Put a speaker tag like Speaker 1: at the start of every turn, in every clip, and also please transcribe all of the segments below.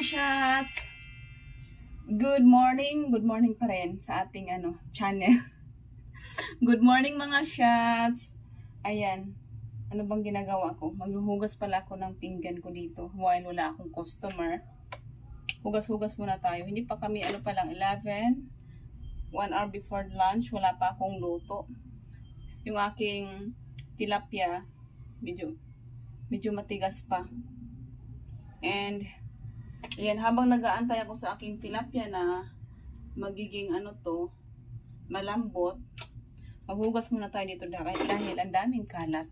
Speaker 1: shots! Good morning pa rin sa ating channel. Good morning mga shots! Ayan, ano bang ginagawa ko? Maghuhugas pala ako ng pinggan ko dito while wala akong customer. Hugas-hugas muna tayo. Hindi pa kami pa lang 11, 1 hour before lunch, wala pa akong luto. Yung aking tilapia, medyo matigas pa. And ayan, habang nag-aantay ako sa aking tilapia na magiging malambot, maghugas muna tayo dito dahil ang daming kalat.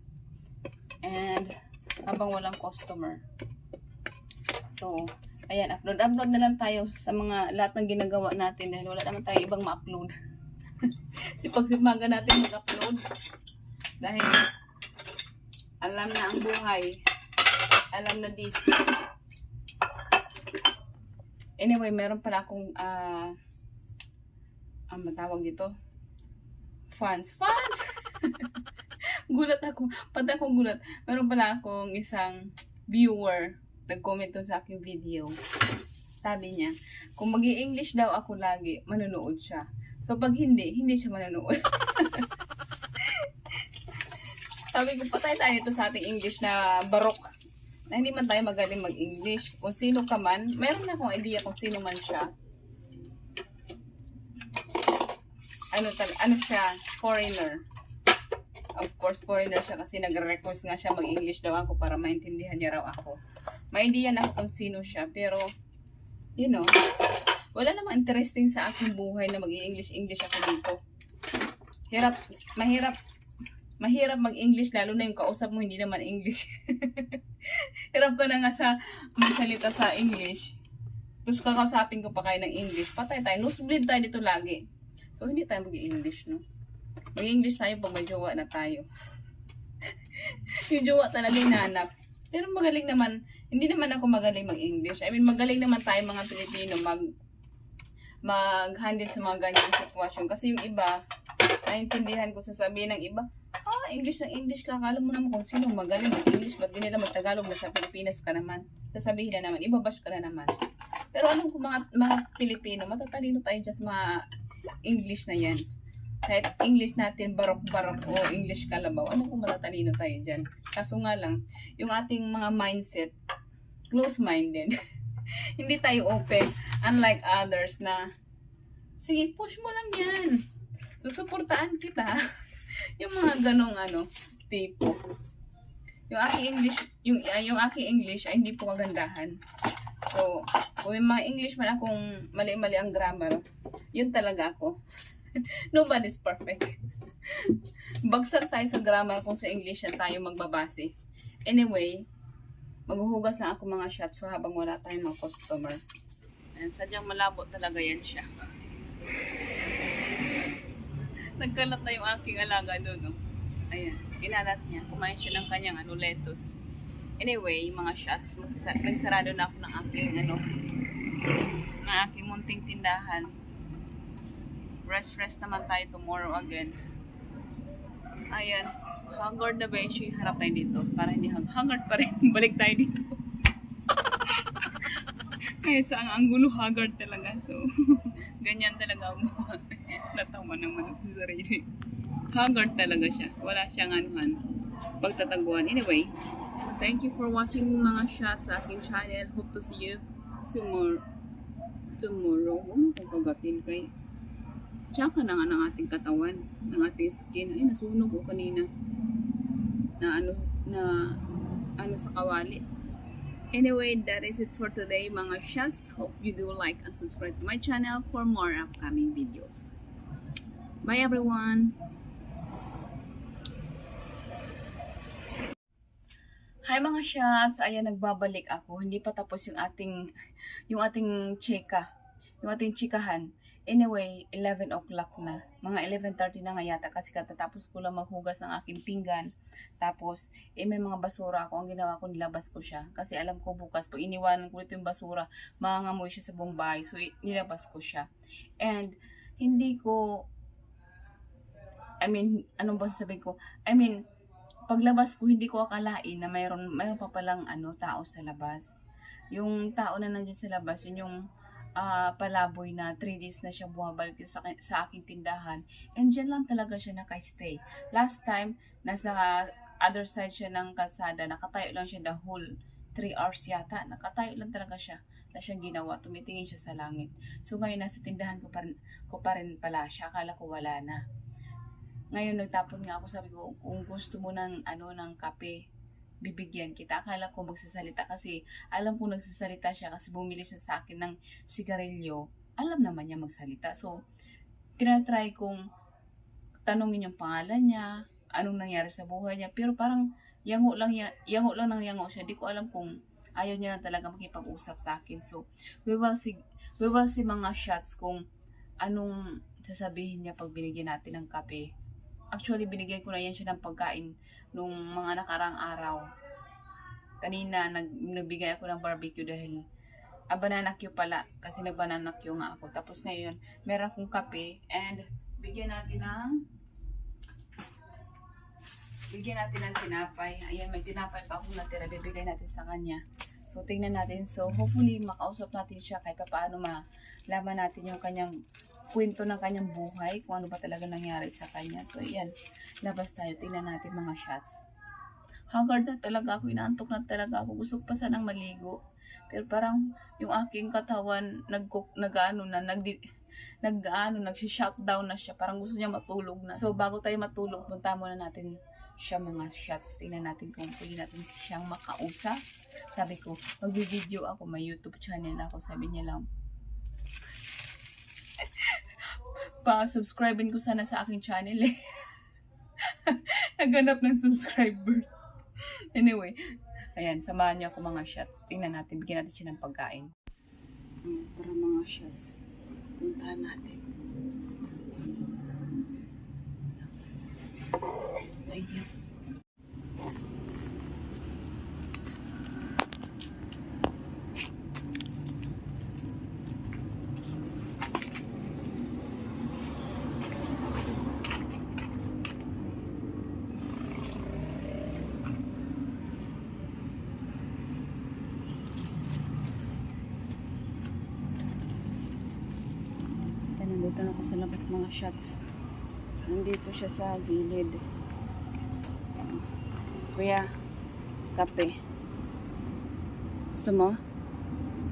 Speaker 1: And habang walang customer. So, ayan, upload na lang tayo sa mga lahat ng ginagawa natin dahil wala naman tayo ibang ma-upload. Sipag-sipagan natin mag-upload. Dahil alam na ang buhay. Alam na this. Anyway, meron pala akong ang matawag dito, fans. Gulat ako. Pati akong gulat. Meron pala akong isang viewer nag-comment sa aking video. Sabi niya, kung mag-i-English daw ako lagi, manonood siya. So pag hindi siya manonood. Sabi ko, patay tayo ito sa ating English na barok. Na hindi man tayo magaling mag-English. Kung sino ka man, meron akong idea kung sino man siya. Ano siya? Foreigner. Of course, foreigner siya kasi nagre-request nga siya mag-English daw ako para maintindihan niya raw ako. May idea na ako kung sino siya, pero, wala namang interesting sa aking buhay na mag-i-English ako dito. Mahirap mag-English, lalo na yung kausap mo hindi naman English. Hirap ka na nga sa magsalita sa English. Tapos kakausapin ko pa kayo ng English. Patay tayo. Nosebleed tayo dito lagi. So, hindi tayo mag-i-English, no? Mag-i-English tayo pag may jowa na tayo. Yung jowa talaga hinanap. Pero magaling naman. Hindi naman ako magaling mag-English. I mean, magaling naman tayo mga Pilipino mag-handle sa mga ganyang sitwasyon. Kasi yung iba, naintindihan ko sasabihin ng iba, English ng English ka. Akala mo naman kung sino magaling mag-English. Ba't di nila mag-Tagalog na sa Pilipinas ka naman? Sasabihin na naman, ibabash ka na naman. Pero alam ko mga Pilipino, matatalino tayo dyan sa mga English na yan. Kahit English natin barok-barok o English kalabaw, alam ko matatalino tayo dyan. Kaso nga lang, yung ating mga mindset, close-minded. Hindi tayo open. Unlike others na, sige, push mo lang yan. Susuportaan kita. Yung mga ganong tipo. Yung aking English ay hindi po kagandahan. So, kung may mga English man akong mali-mali ang grammar, yun talaga ako. Nobody's perfect. Bagsak tayo sa grammar kung sa English yan tayo magbabase. Anyway, maghuhugas na ako mga shots so habang wala tayong mga customer. And sadyang malabo talaga yan siya. Nagkalat na yung aking alaga doon, no? Ayan, inalat niya. Kumain siya ng kanyang lettuce. Anyway, mga shots, nagsarado na ako ng aking munting tindahan. Rest naman tayo tomorrow again. Ayan, haggard na ba yung harap tayo dito? Para hindi haggard pa rin. Balik tayo dito. Kahit saan ang gulo, haggard talaga. So, ganyan talaga mo. Natawa naman sa sarili. Haggard talaga siya. Wala siyang pagtataguan. Anyway, thank you for watching mga shots sa aking channel. Hope to see you tomorrow. Kung kagatin kay tsaka na nga ng ating katawan, ng ating skin. Ay, nasunog ko kanina. Na sa kawali. Anyway, that is it for today mga shots. Hope you do like and subscribe to my channel for more upcoming videos. Bye everyone! Hi mga shots! Ayan, nagbabalik ako. Hindi pa tapos yung ating chikahan. Anyway, 11 o'clock na. Mga 11:30 na nga yata kasi katatapos ko lang maghugas ng aking pinggan. Tapos, may mga basura ako. Ang ginawa ko, nilabas ko siya. Kasi alam ko bukas, pag iniwanan ko ito yung basura, mangangamoy siya sa buong bahay. So, nilabas ko siya. And, anong ba sasabihin ko? paglabas ko, hindi ko akalain na mayroon pa palang tao sa labas. Yung tao na nandiyan sa labas, yun yung palaboy na 3 days na siya bumabalik sa, sa aking tindahan. And dyan lang talaga siya naka-stay. Last time, nasa other side siya ng kalsada, nakatayo lang siya the whole 3 hours yata. Nakatayo lang talaga siya. Wala siyang ginawa, tumitingin siya sa langit. So ngayon, nasa tindahan ko pa rin pala siya. Akala ko wala na. Ngayon, nagtapon nga ako, sabi ko, kung gusto mo ng, ng kape, bibigyan kita. Akala ko magsasalita kasi alam ko nagsasalita siya kasi bumili siya sa akin ng sigarilyo. Alam naman niya magsalita. So, tinatry kong tanungin yung pangalan niya, anong nangyari sa buhay niya. Pero parang yango lang ng yango siya. Di ko alam kung ayaw niya na talaga makipag-usap sa akin. So, we will see mga shots kung anong sasabihin niya pag binigyan natin ng kape. Actually, binigyan ko na yan siya ng pagkain nung mga nakarang araw. Kanina, nagbigay ako ng barbecue dahil banana Q pala. Kasi nag-banana Q nga ako. Tapos ngayon, meron akong kape and bigyan natin ng tinapay. Ayan, may tinapay pa akong natira. Bibigay natin sa kanya. So, tingnan natin. So, hopefully, makausap natin siya kahit paano malaman natin yung kanyang kwento ng kanyang buhay, kung ano ba talaga nangyari sa kanya. So, ayan, labas tayo. Tingnan natin mga shots. Haggard na talaga ako, inaantok na talaga ako. Gusto ko pa sanang maligo. Pero parang yung aking katawan nag-shutdown na siya. Parang gusto niya matulog na. So, bago tayo matulog, punta muna natin siya mga shots. Tingnan natin kung pwede natin siyang makausap. Sabi ko, mag-video ako, may YouTube channel ako. Sabi niya lang, pa-subscribein ko sana sa aking channel eh. Naghanap ng subscribers. Anyway, ayan, samahan niyo ako mga shots. Tingnan natin, bigyan natin siya ng pagkain. Ayan, para mga shots. Puntahan natin. Ayan. Nandito na ako sa labas mga shots. Nandito siya sa gilid. Kuya, kape. Gusto mo?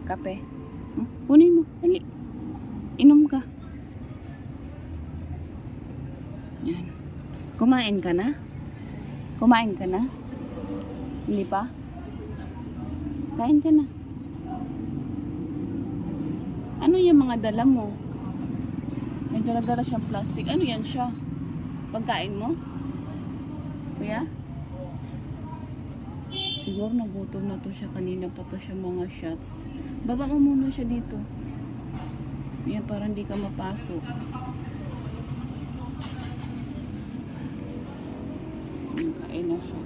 Speaker 1: Kape? Kunin mo. Dali. Inom ka. Yan. Kumain ka na? Kumain ka na? Hindi pa? Kain ka na. Ano yung mga dala mo? May dala-dala siyang plastic. Ano yan siya? Pagkain mo? Kuya? Siguro nagutom na to siya. Kanina pa to siya mga shots. Baba mo muna siya dito. Yan, para hindi ka mapasok. Yan, kain na siya.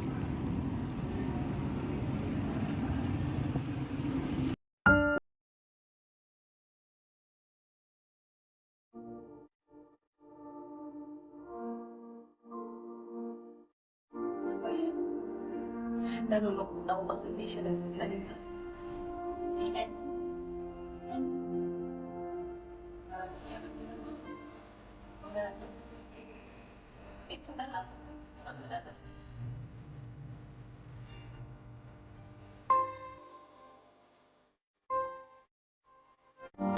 Speaker 1: Nalulungkot ako kasi hindi siya nagsasalita. Sige. Ito na lang.